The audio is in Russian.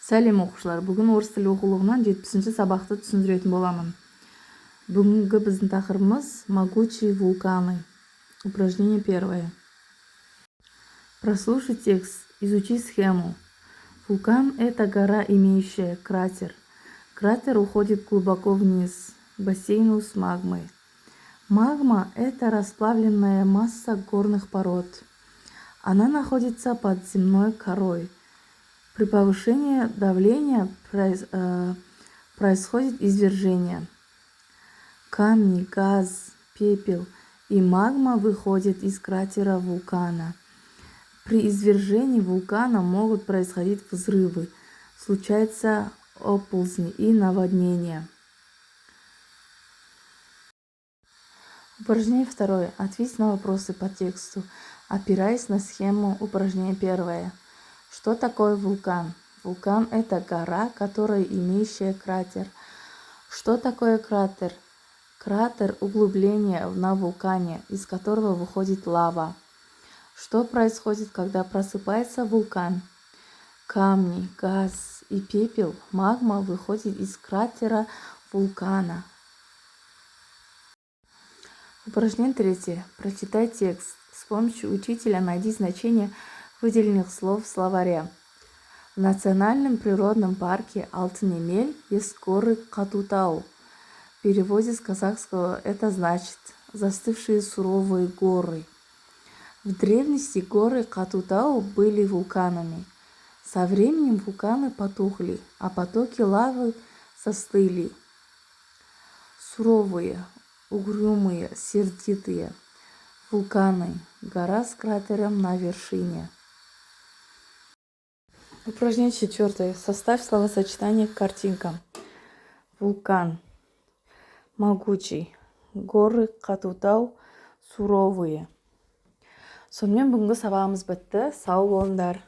Сәлем оқушылар, бүгін орыс тілі оқулығынан 70-ші сабақты түсіндіретін боламын. Бүгінгі біздің тақырыбымыз могучие вулканы. Упражнение первое. Прослушай текст, изучи схему. Вулкан – это гора, имеющая кратер. Кратер уходит глубоко вниз, к бассейну с магмой. Магма – это расплавленная масса горных пород. Она находится под земной корой. При повышении давления происходит извержение. Камни, газ, пепел и магма выходят из кратера вулкана. При извержении вулкана могут происходить взрывы, случаются оползни и наводнения. Упражнение второе. Ответь на вопросы по тексту, опираясь на схему упражнения первое. Что такое вулкан? Вулкан – это гора, которая имеющая кратер. Что такое кратер? Кратер – углубление на вулкане, из которого выходит лава. Что происходит, когда просыпается вулкан? Камни, газ и пепел, магма выходит из кратера вулкана. Упражнение третье. Прочитай текст. С помощью учителя найди значение выделенных слов в словаре. В национальном природном парке Алтын-Емел есть горы Кату-Тау. В переводе с казахского это значит «застывшие суровые горы». В древности горы Кату-Тау были вулканами. Со временем вулканы потухли, а потоки лавы застыли. Суровые, угрюмые, сердитые вулканы, гора с кратером на вершине. Упражнение четвертое. Составь словосочетание к картинкам. Вулкан. Могучий. Горы Кату-Тау суровые. Сонымен бүгінгі сабағымыз бітті. Сау болыңдар.